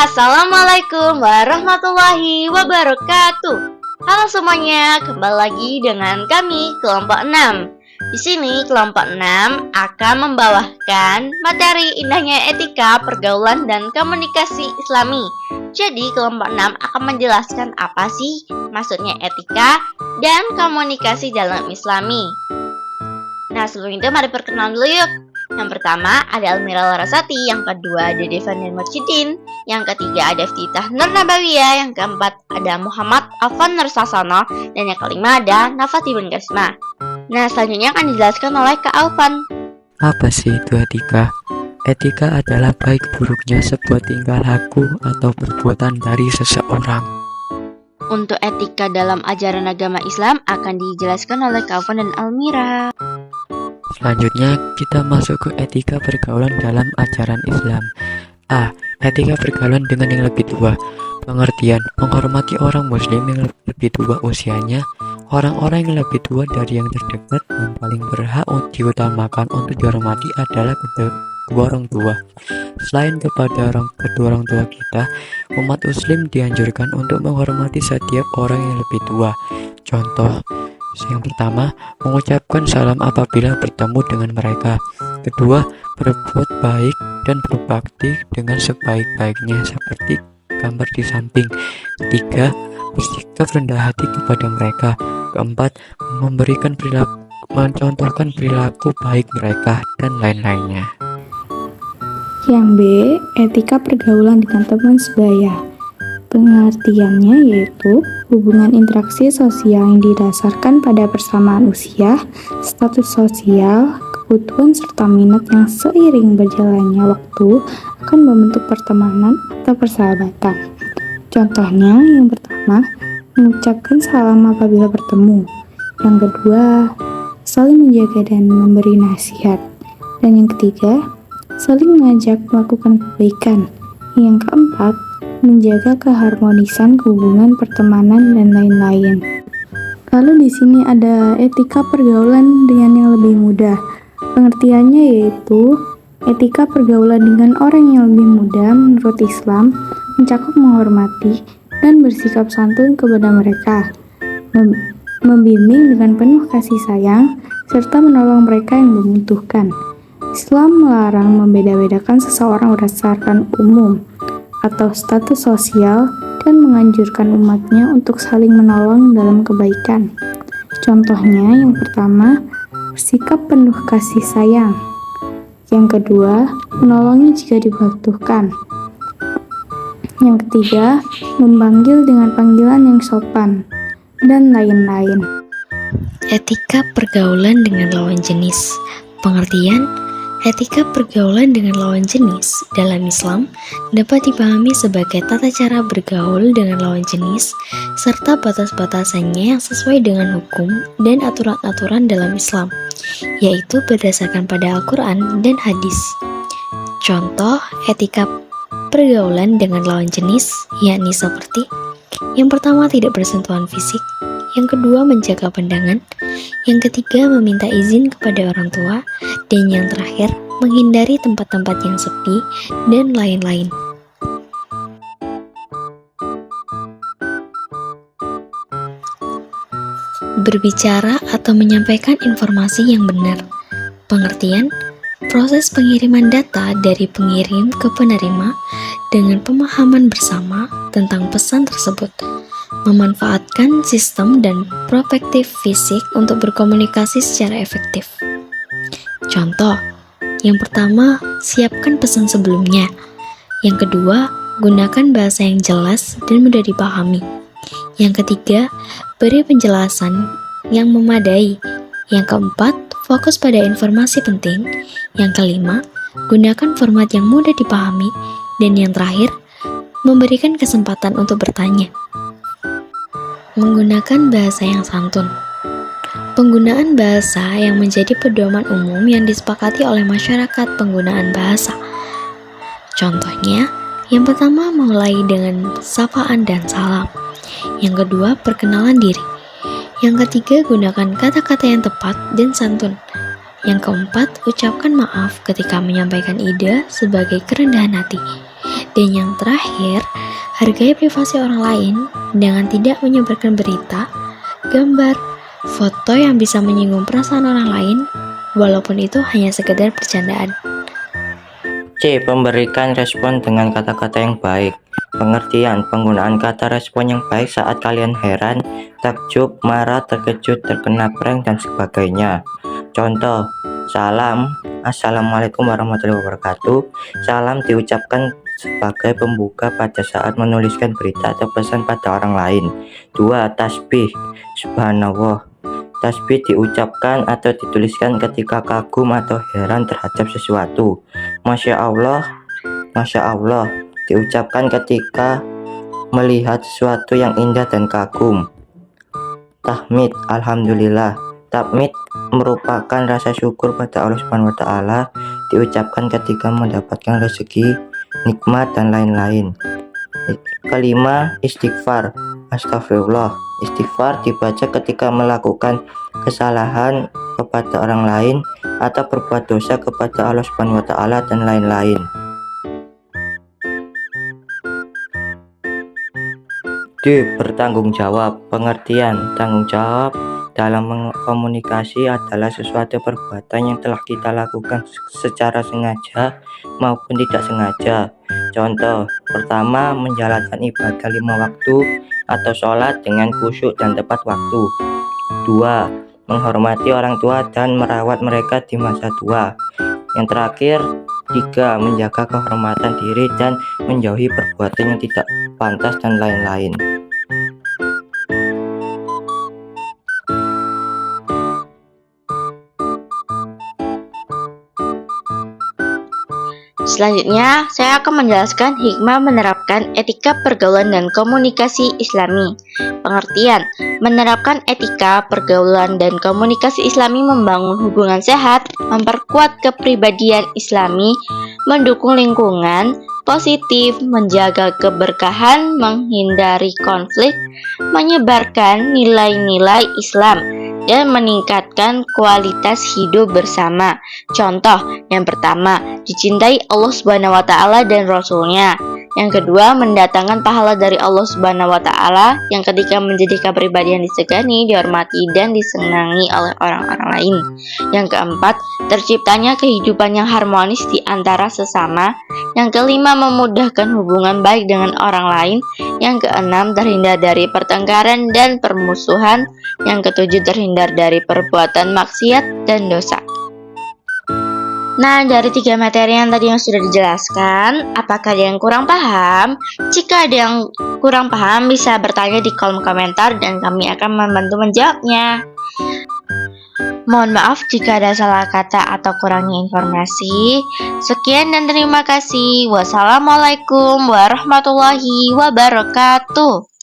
Assalamualaikum warahmatullahi wabarakatuh. Halo semuanya, kembali lagi dengan kami kelompok 6. Di sini kelompok 6 akan membawakan materi indahnya etika, pergaulan, dan komunikasi Islami. Jadi kelompok 6 akan menjelaskan apa sih maksudnya etika dan komunikasi dalam Islami. Nah, sebelum itu mari perkenalan dulu yuk. Yang pertama ada Almira Larasati, yang kedua ada Devan Murcidin, yang ketiga ada Iftitah Nur Nabawiyah, yang keempat ada Muhammad Afan Nursasono, dan yang kelima ada Nafati bin Kasma. Nah, selanjutnya akan dijelaskan oleh Kak Alvan. Apa sih itu etika? Etika adalah baik buruknya sebuah tingkah laku atau perbuatan dari seseorang. Untuk etika dalam ajaran agama Islam akan dijelaskan oleh Kak Alvan dan Almira. Selanjutnya kita masuk ke etika pergaulan dalam ajaran Islam. A. Etika pergaulan dengan yang lebih tua. Pengertian: menghormati orang muslim yang lebih tua usianya, orang-orang yang lebih tua dari yang terdekat, yang paling berhak diutamakan untuk dihormati adalah kedua orang tua. Selain kepada kedua orang tua kita, umat muslim dianjurkan untuk menghormati setiap orang yang lebih tua. Contoh: yang pertama, mengucapkan salam apabila bertemu dengan mereka. Kedua, berbuat baik dan berbakti dengan sebaik-baiknya seperti gambar di samping. Ketiga, bersikap rendah hati kepada mereka. Keempat, mencontohkan perilaku baik mereka, dan lain-lainnya. Yang B, etika pergaulan dengan teman sebaya. Pengertiannya yaitu hubungan interaksi sosial yang didasarkan pada persamaan usia, status sosial, kebutuhan serta minat yang seiring berjalannya waktu akan membentuk pertemanan atau persahabatan. Contohnya, yang pertama, mengucapkan salam apabila bertemu. Yang kedua, saling menjaga dan memberi nasihat. Dan yang ketiga, saling mengajak melakukan kebaikan. Yang keempat, menjaga keharmonisan hubungan pertemanan dan lain-lain. Lalu di sini ada etika pergaulan dengan yang lebih muda. Pengertiannya yaitu etika pergaulan dengan orang yang lebih muda menurut Islam mencakup menghormati dan bersikap santun kepada mereka, membimbing dengan penuh kasih sayang, serta menolong mereka yang membutuhkan. Islam melarang membeda-bedakan seseorang berdasarkan umum atau status sosial dan menganjurkan umatnya untuk saling menolong dalam kebaikan. Contohnya, yang pertama, sikap penuh kasih sayang. Yang kedua, menolongi jika dibutuhkan. Yang ketiga, memanggil dengan panggilan yang sopan, dan lain-lain. Etika pergaulan dengan lawan jenis. Pengertian: etika pergaulan dengan lawan jenis dalam Islam dapat dipahami sebagai tata cara bergaul dengan lawan jenis serta batas-batasannya yang sesuai dengan hukum dan aturan-aturan dalam Islam, yaitu berdasarkan pada Al-Quran dan hadis. Contoh etika pergaulan dengan lawan jenis yakni seperti: yang pertama, tidak bersentuhan fisik. Yang kedua, menjaga pandangan. Yang ketiga, meminta izin kepada orang tua. Dan yang terakhir, menghindari tempat-tempat yang sepi, dan lain-lain. Berbicara atau menyampaikan informasi yang benar. Pengertian: proses pengiriman data dari pengirim ke penerima dengan pemahaman bersama tentang pesan tersebut. Memanfaatkan sistem dan prospektif fisik untuk berkomunikasi secara efektif. Contoh, yang pertama, siapkan pesan sebelumnya. Yang kedua, gunakan bahasa yang jelas dan mudah dipahami. Yang ketiga, beri penjelasan yang memadai. Yang keempat, fokus pada informasi penting. Yang kelima, gunakan format yang mudah dipahami. Dan yang terakhir, memberikan kesempatan untuk bertanya. Menggunakan bahasa yang santun. Penggunaan bahasa yang menjadi pedoman umum yang disepakati oleh masyarakat penggunaan bahasa. Contohnya, yang pertama mulai dengan sapaan dan salam. Yang kedua, perkenalan diri. Yang ketiga, gunakan kata-kata yang tepat dan santun. Yang keempat, ucapkan maaf ketika menyampaikan ide sebagai kerendahan hati. Dan yang terakhir, hargai privasi orang lain dengan tidak menyebarkan berita, gambar, foto yang bisa menyinggung perasaan orang lain, walaupun itu hanya sekedar bercandaan. C. Memberikan respon dengan kata-kata yang baik. Pengertian: penggunaan kata respon yang baik saat kalian heran, takjub, marah, terkejut, terkena prank, dan sebagainya. Contoh: salam, assalamualaikum warahmatullahi wabarakatuh. Salam diucapkan sebagai pembuka pada saat menuliskan berita atau pesan pada orang lain. 2. Tasbih, subhanallah. Tasbih diucapkan atau dituliskan ketika kagum atau heran terhadap sesuatu. Masya Allah diucapkan ketika melihat sesuatu yang indah dan kagum. Tahmid, alhamdulillah. Tahmid merupakan rasa syukur pada Allah Subhanahu wa taala, diucapkan ketika mendapatkan rezeki, nikmat, dan lain-lain. Kelima, istighfar, astagfirullah. Istighfar dibaca ketika melakukan kesalahan kepada orang lain atau berbuat dosa kepada Allah Subhanahu wa taala dan lain-lain. D. Bertanggung jawab. Pengertian: tanggung jawab dalam komunikasi adalah sesuatu perbuatan yang telah kita lakukan secara sengaja maupun tidak sengaja. Contoh: pertama, menjalankan ibadah 5 waktu atau sholat dengan khusyuk dan tepat waktu. 2. Menghormati orang tua dan merawat mereka di masa tua. Yang terakhir, 3. Menjaga kehormatan diri dan menjauhi perbuatan yang tidak pantas dan lain-lain. Selanjutnya, saya akan menjelaskan hikmah menerapkan etika pergaulan dan komunikasi Islami. Pengertian: menerapkan etika pergaulan dan komunikasi Islami membangun hubungan sehat, memperkuat kepribadian Islami, mendukung lingkungan positif, menjaga keberkahan, menghindari konflik, menyebarkan nilai-nilai Islam, dan meningkatkan kualitas hidup bersama. Contoh, yang pertama, dicintai Allah Subhanahu wa taala dan Rasul-Nya. Yang kedua, mendatangkan pahala dari Allah Subhanahu wa taala. Yang ketiga, menjadi kepribadian disegani, dihormati, dan disenangi oleh orang-orang lain. Yang keempat, terciptanya kehidupan yang harmonis di antara sesama. Yang kelima, memudahkan hubungan baik dengan orang lain. Yang keenam, terhindar dari pertengkaran dan permusuhan. Yang ketujuh, terhindar dari perbuatan maksiat dan dosa. Nah, dari 3 materi yang tadi yang sudah dijelaskan, apakah ada yang kurang paham? Jika ada yang kurang paham, bisa bertanya di kolom komentar dan kami akan membantu menjawabnya. Mohon maaf jika ada salah kata atau kurangnya informasi. Sekian dan terima kasih. Wassalamualaikum warahmatullahi wabarakatuh.